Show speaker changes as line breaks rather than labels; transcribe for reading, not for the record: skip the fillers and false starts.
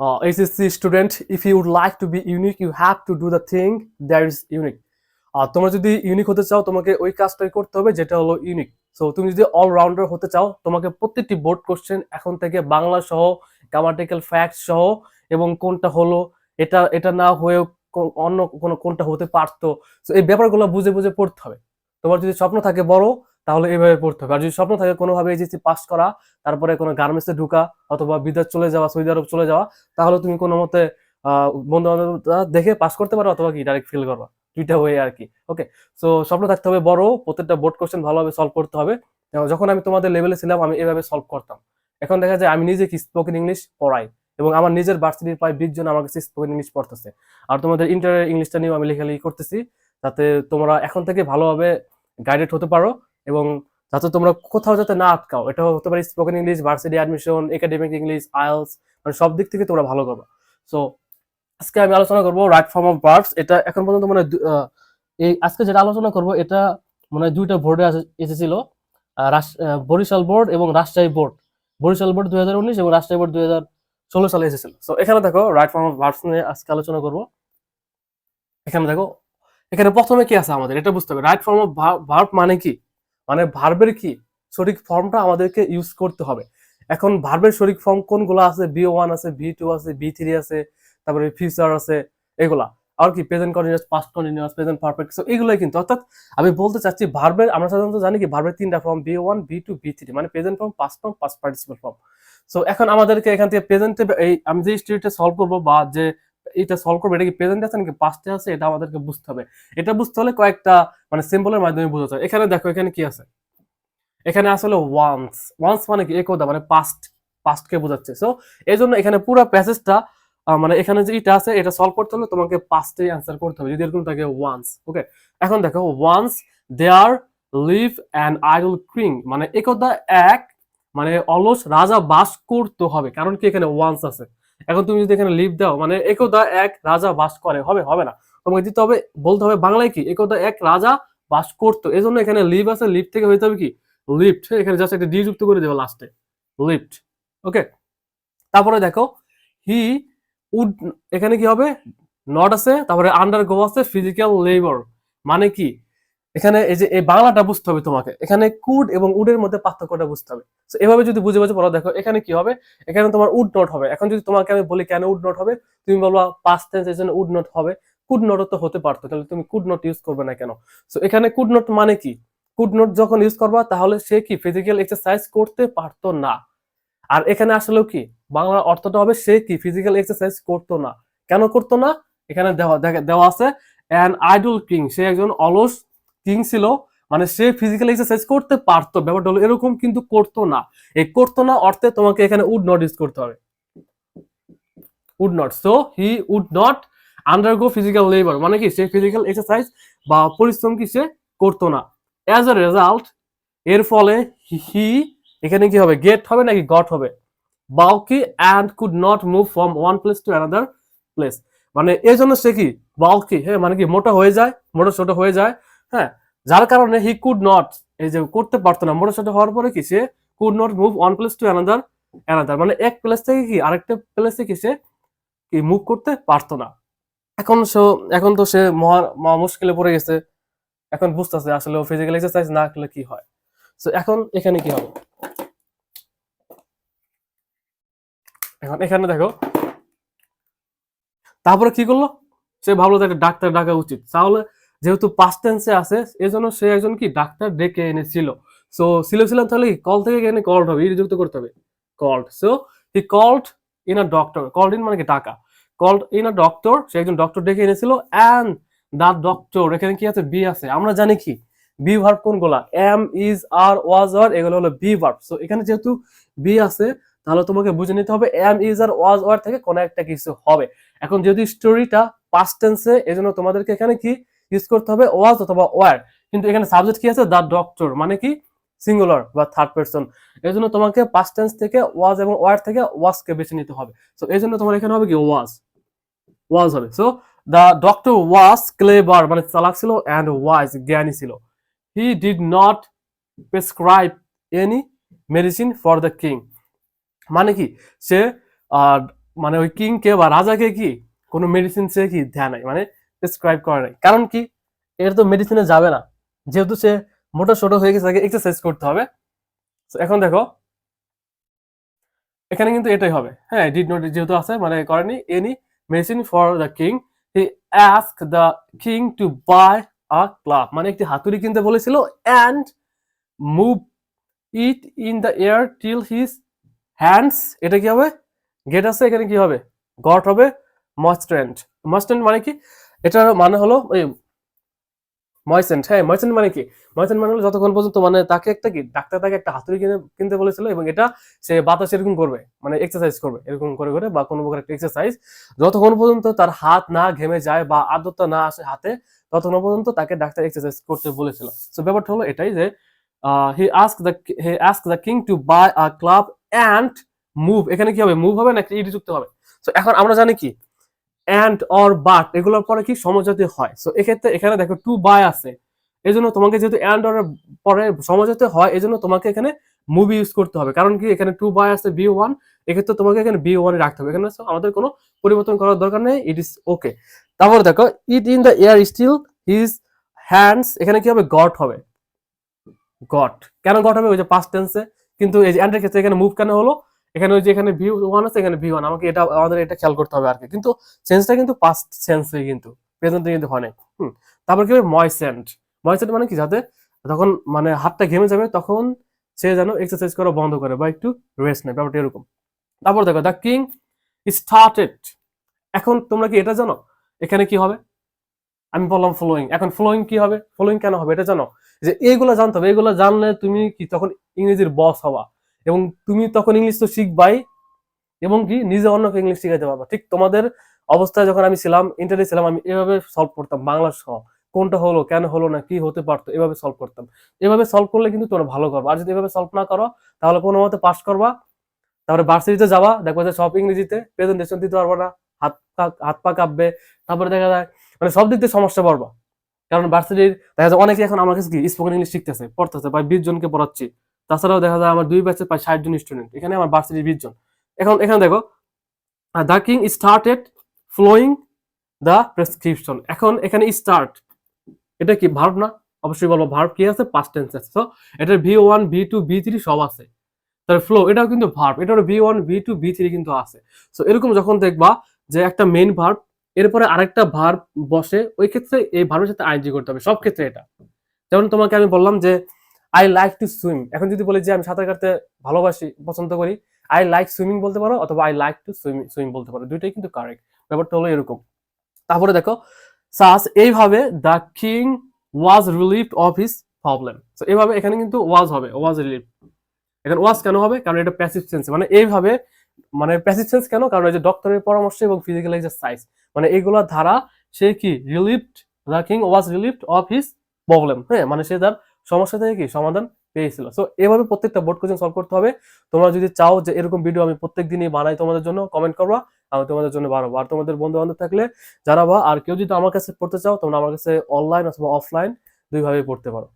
HSC student, if you would like to be unique, you have to do the thing that is unique. তোমরা যদি unique হতে চাও তোমাকে ওই কাজটাই করতে হবে যেটা হলো ইউনিক। সো তুমি যদি অলরাউন্ডার হতে চাও তোমাকে প্রত্যেকটি বোর্ড কোশ্চেন এখন থেকে বাংলা সহ, গ্রামাটিক্যাল ফ্যাক্ট সহ, এবং কোনটা হলো এটা এটা না হয়েও অন্য কোনো কোনটা হতে পারতো, সো এই ব্যাপারগুলো বুঝে বুঝে পড়তে হবে। তোমার যদি স্বপ্ন থাকে বড়, তাহলে এইভাবে পড়তে হবে। আর যদি স্বপ্ন থাকে কোনোভাবে এইচএসসি পাস করা, তারপরে কোনো গার্মেন্টসে ঢুকা অথবা বিদেশ চলে যাওয়া, সৌদি আরব চলে যাওয়া, তাহলে তুমি কোনো মতে বন্ধু বান্ধব দেখে পাস করতে পারো অথবা কি ডাইরেক্ট ফেল করবা, দুইটা হয়ে আর কি। ওকে, সো স্বপ্ন থাকতে হবে বড়, প্রত্যেকটা বোর্ড কোশ্চেন ভালোভাবে সলভ করতে হবে। যখন আমি তোমাদের লেভেলে ছিলাম আমি এভাবে সলভ করতাম। এখন দেখা যায় আমি নিজে কি স্পোকেন ইংলিশ পড়াই, এবং আমার নিজের ভার্সিটির প্রায় 20 জন আমার কাছে স্পোকেন ইংলিশ পড়তেছে। আর তোমাদের ইন্টারের ইংলিশটা নিয়েও আমি লেখালেখি করতেছি, যাতে তোমরা এখন থেকে ভালোভাবে গাইডেড হতে পারো, এবং যাতে তোমরা কোথাও যাতে না আটকাও। এটা হতে পারে spoken English, varsity admission, academic English, IELTS, মানে সব দিক থেকে তোমরা ভালো করবে। সো আজকে আমি আলোচনা করবো রাইট ফর্ম অফ ভার্বস। এটা এখন পর্যন্ত মানে এই আজকে যেটা আলোচনা করব এটা মানে দুইটা বোর্ডে এসেছিল, বরিশাল বোর্ড এবং রাজশাহী বোর্ড। বরিশাল বোর্ড 2019 এবং রাজশাহী বোর্ড 2016 সালে এসেছিল। সো এখানে দেখো রাইট ফর্ম অফ ভার্বস নিয়ে আজকে আলোচনা করব। এখানে দেখো, এখানে প্রথমে কি আছে আমাদের এটা বুঝতে হবে। রাইট ফর্ম অফ ভার্ব মানে কি, মানে ভার্বের কি সঠিক ফর্মটা আমাদেরকে ইউজ করতে হবে। এখন ভার্বের সঠিক ফর্ম কোনগুলো আছে, V1 আছে, V2 আছে, V3 আছে, তারপরে ফিউচার আছে, এগুলা আর কি present continuous, past continuous, present perfect. So এগুলাই কিন্তু, অর্থাৎ আমি বলতে চাচ্ছি ভার্বের আমরা সাধারণত জানি কি ভার্বের তিনটা ফর্ম, V1 V2 V3, মানে present form, past form, past participle form. So এখন আমাদেরকে এখান থেকে প্রেজেন্টে এই আমি যে স্টেটে সলভ করবো বা যে এটা সলভ করবো, এটা কি প্রেজেন্ট আছে নাকি পাস্টে আছে, এটা আমাদেরকে বুঝতে হবে। এটা বুঝতে হলে কয়েকটা মানে সিম্বলের মাধ্যমে বোঝাতে হবে। এখানে দেখো এখানে কি আছে, এখানে আসলে ওয়ান্স। ওয়ান্স মানে কি একদা, মানে পাস্ট, পাস্টকে বোঝাচ্ছে। সো এই জন্য এখানে পুরো প্যাসেজটা মানে এখানে যে এটা আছে এটা সলভ করতে হলে তোমাকে পাস্টে অ্যান্সার করতে হবে যদি এরকম থাকে ওয়ান্স। ওকে, এখন দেখো once there live an idle king, মানে একদা এক মানে অলস রাজা বাস করতে হবে, কারণ কি এখানে ওয়ান্স আছে। এখন তুমি যদি এখানে লিভ দাও মানে একদা এক রাজা বাস করে, হবে হবে না, তোমাকে দিতে হবে বলতে হবে বাংলায় কি একদা এক রাজা বাস করতো। এই জন্য এখানে লিভ আছে, লিভ থেকে হইতে হবে কি লিফট। এখানে জাস্ট একটা ডি যুক্ত করে দেবো লাস্টে, লিফট। ওকে, তারপরে দেখো হি উড, এখানে কি হবে নট আছে, তারপরে আন্ডার গো আছে, ফিজিক্যাল লেবার মানে কি এখানে এই যে এই বাংলাটা বুঝতে হবে তোমাকে। এখানে কুড এবং উডের মধ্যে পার্থক্যটা বুঝতে হবে। তো এভাবে যদি বুঝে বুঝে পড়ো, দেখো এখানে কি হবে, এখানে তোমার উড নট হবে। এখন যদি তোমাকে আমি বলি কেন উড নট হবে, তুমি বলবা পাস্ট টেন্স, এর জন্য উড নট হবে। কুড নট তো হতে পারতো, তাহলে তুমি কুড নট ইউজ করবে না কেন? সো এখানে কুড নট মানে কি, কুড নট যখন ইউজ করবা তাহলে সে কি ফিজিক্যাল এক্সারসাইজ করতে পারতো না। আর এখানে আসলেও কি বাংলার অর্থটা হবে সে কি ফিজিক্যাল এক্সারসাইজ করতো না। কেন করতো না, এখানে দেওয়া আছে অ্যান আইডল কিং, সে একজন অলস কিং ছিল, মানে সে ফিজিক্যাল এক্সারসাইজ করতে পারতো, ব্যাপারটা হলো এরকম, কিন্তু করতো না। এই করতো না অর্থে তোমাকে এখানে উড নট ইউজ করতে হবে, would not. So he would not undergo physical labour, মানে কি সে ফিজিক্যাল এক্সারসাইজ বা পরিশ্রম কি সে করতো না। অ্যাজ আ রেজাল্ট, এর ফলে হি, এখানে কি হবে গেট হবে নাকি গট হবে, bulky and could not move from one place to another place, মানে এই জন্য সে কি বাল্কি, হ্যাঁ মানে কি মোটা হয়ে যায়, মোটা ছোট হয়ে যায়। হ্যাঁ, যার কারণে হি কুড নট, এই যে করতে পারতো না, মোটা ছোট হওয়ার পরে কি সে could not move one place to another, another মানে এক প্লেস থেকে কি আরেকটা প্লেসে কি সে কি মুভ করতে পারতো না। এখন এখন তো সে মহা মুশকিলে পড়ে গেছে, এখন বুঝতেছে আসলে ফিজিক্যাল এক্সারসাইজ না করলে কি হয়। সো এখন এখানে কি হবে, এখন এখানে দেখো তারপরে কি করলো, সে ভাবলো যে একটা ডাক্তার ডাকা উচিত, তাহলে যেহেতু পাস্ট টেন্সে আছে এজন্য সে একজন কি ডাক্তার ডেকে এনেছিল। সো ছিলাম তাহলে কল থেকে এখানে কল্ড হবে, যুক্ত করতে হবে called. So he called in a doctor, called in মানে কি টাকা, কল্ড ইন আ ডক্টর, সে একজন ডক্টর ডেকে এনেছিল। অ্যান্ড দ্য ডক্টর, এখানে কি আছে বি আছে, আমরা জানি কি বি ভার্ব কোনগুলা, এম, ইজ, আর, ওয়াজ, আর, এগুলো হলো বি ভার্ব। সো এখানে যেহেতু বি আছে তাহলে তোমাকে বুঝে নিতে হবে এম, ইজ, আর, ওয়াজ, আর থেকে কোন একটা কিছু হবে। এখন যদি স্টোরিটা পাস্ট টেন্সে, এজন্য তোমাদেরকে এখানে কি ইউজ করতে হবে ওয়াজ অথবা ওয়ার, কিন্তু এখানে সাবজেক্ট কি আছে দ্য ডক্টর, মানে কি সিঙ্গুলার বা থার্ড পারসন, এজন্য তোমাকে পাস্ট টেন্স থেকে ওয়াজ এবং ওয়ার থেকে ওয়াজ কে বেছে নিতে হবে। সো এজন্য তোমার এখানে হবে কি ওয়াজ, ওয়াজ হবে। So the doctor was clever, মানে চালাক ছিল, এন্ড ওয়াইজ জ্ঞানী ছিল। He did not prescribe any medicine for the king, মানে কি সে মানে ওই কিং কে বা রাজাকে কি কোনো মেডিসিন সে কি দেয় নাই, মানে প্রেসক্রাইব করে নাই। কারণ কি, এর তো মেডিসিনে যাবে না, যেহেতু সে মোটা সোটা হয়ে গেছে, তাকে এক্সারসাইজ করতে হবে। তো এখন দেখো এখানে কিন্তু এটাই হবে, হ্যাঁ ডিড নট যেহেতু আছে মানে করেনি any medicine for the king, he ask the king to buy a club, মানে একটি হাতুড়ি কিনতে বলেছিল, and move it in the air till his hands, এটা কি হবে, গেট আছে, এখানে কি হবে, গট হবে, মাস্টেন্ট। মাস্টেন্ট মানে কি, এটার মানে হলো ওই ময়সেন্ট, হ্যাঁ ময়সেন্ট মানে কি, ময়সেন্ট মানে হলো যতক্ষণ পর্যন্ত মানে তাকে একটা কি ডাক্তার তাকে একটা হাতুড়ি কিনতে বলেছিল, এবং এটা সে বাতাস এরকম করবে, মানে এক্সারসাইজ করবে এরকম করে করে, বা কোনো প্রকার একটা এক্সারসাইজ, যতক্ষণ পর্যন্ত তার হাত না ঘেমে যায় বা আর্দ্রতা না আসে হাতে, ততক্ষণ পর্যন্ত তাকে ডাক্তার এক্সারসাইজ করতে বলেছিল। সো ব্যাপারটা হলো এটাই যে he ask the king to buy a club and move, এখানে কি হবে, মুভ হবে না একটা ইডি যুক্ত হবে। সো এখন আমরা জানি কি অ্যান্ড অর বাট এগুলোর পরে কি সমজাতি হয়। সো এক্ষেত্রে এখানে দেখো টু বাই আছে, এই জন্য তোমাকে যেহেতু অ্যান্ড অর পরে সমজাতি হয়, এই জন্য তোমাকে এখানে মুভি ইউজ করতে হবে। কারণ কি এখানে টু বাই আছে বি ওয়ান, এক্ষেত্রে তোমাকে এখানে বি ওয়ান রাখতে হবে, এখানে আমাদের কোনো পরিবর্তন করার দরকার নেই, ইট ইজ ওকে। তারপরে দেখো it in the air still his hands, এখানে কি হবে, গট হবে, গট। কেন গট হবে, ওই যে পাস্ট টেন্সে, কিন্তু এই যে অ্যান্ডের ক্ষেত্রে এখানে মুভ কেন হলো, এখানে ওই যে এখানে ভি ওয়ান আছে, এখানে ভি ওয়ান, আমাকে এটা আমাদের এটা খেয়াল করতে হবে আর কি, কিন্তু সেন্সটা কিন্তু পাস্ট সেন্সে, কিন্তু প্রেজেন্টে কিন্তু হয় নাই। তারপর কি হবে, ময়সেন্ট, ময়সেন্ট মানে কি, যাতে যখন মানে হাতটা ঘেমে যাবে তখন সে যেন এক্সারসাইজ করা বন্ধ করে বা একটু রেস্ট নেয়, ব্যাপারটা এরকম। তারপর দেখো দ্য কিং স্টার্টেড, এখন তোমরা কি এটা জানো এখানে কি হবে, আমি বললাম ফলোয়িং, এখন ফলোয়িং কি হবে, ফলোয়িং কেন হবে এটা জানো, যে এইগুলো জানতে হবে, এইগুলো জানলে তুমি কি তখন ইংরেজির বস হবা, এবং তুমি তখন ইংলিশ তো শিখবাই, এবং কি নিজে অন্যকে ইংলিশ শিখাইতে পারবা। ঠিক তোমাদের অবস্থায় যখন আমি ছিলাম, ইন্টারে ছিলাম, আমি এভাবে সলভ করতাম বাংলা সহ, কোনটা হলো কেন হলো না কি হতে পারতো, এভাবে সলভ করতাম। এভাবে সলভ করলে কিন্তু তোমরা ভালো করবা, আর যদি এভাবে সলভ না করো তাহলে কোনো মতে পাস করবা, তারপরে ভার্সিটিতে যাবা, দেখবা যে সব ইংরেজিতে, প্রেজেন্টেশন দিতে পারবা না, হাত পা কাঁপবে, তারপরে দেখা যায় মানে সব দিক দিয়ে সমস্যা পড়বা। কারণ ভার্সিটির দেখা যায় অনেকে এখন আমার কাছে কি স্পোকেন ইংলিশ শিখতেছে, পড়তেছে, প্রায় 20 জনকে পড়াচ্ছি। তাছাড়াও দেখা যায় আমার 2 ব্যাচে প্রায় 60 জন স্টুডেন্ট, এখানে আমার ভার্সিটির 20 জন। এখন এখানে দেখো the king started flowing the prescription, এখন এখানে স্টার্ট, এটা কি ভার্ব না, অবশ্যই বলবো ভার্ব কি আছে, পাস্ট টেন্স আছে। তো এটার V one V two V three সব আছে, তার ফ্লো এটাও কিন্তু ভার্ব, এটার V one V two V three কিন্তু আছে। সো এরকম যখন দেখবা যে একটা মেইন ভার্ব এরপরে আরেকটা ভার্ব বসে, ওই ক্ষেত্রে এই ভার্বের সাথে আইএনজি করতে হবে সব ক্ষেত্রে। এটা যেমন তোমাকে আমি বললাম যে আই লাইক টু সুইম, এখন যদি বলি যে আমি সাঁতার কাটতে ভালোবাসি পছন্দ করি, আই লাইক সুইমিং বলতে পারো, অথবা আই লাইক টু সুইম বলতে পারো, দুইটাই কিন্তু কারেক্ট। ব্যাপারটা হলো এরকম। তারপরে দেখো সাস, এইভাবে the king was relieved of his problem, তো এইভাবে এখানে কিন্তু ওয়াজ হবে, ওয়াজ রিলিভড। এখানে ওয়াজ কেন হবে, কারণ এটা প্যাসিভ টেন্স, মানে এইভাবে, মানে প্যাসিভ টেন্স কেন, কারণ এই যে ডক্টরের পরামর্শ এবং ফিজিক্যাল এক্সারসাইজ, মানে এগুলোর ধারা সে কি relieved, the king was relieved of his problem, হ্যাঁ মানে সে তার সমস্যা থেকে কি সমাধান পেয়েছিল। সো এভাবে প্রত্যেকটা বোর্ড কোশ্চেন সলভ করতে হবে। তোমরা যদি চাও যে এরকম ভিডিও আমি প্রত্যেক দিনই বানাই তোমাদের জন্য, কমেন্ট করবা, আমি তোমাদের জন্য বানাবো। আর তোমাদের বন্ধু বান্ধব থাকলে জানাবা। আর কেউ যদি আমার কাছে পড়তে চাও, তোমরা আমার কাছে অনলাইন অথবা অফলাইন দুইভাবে পড়তে পারো।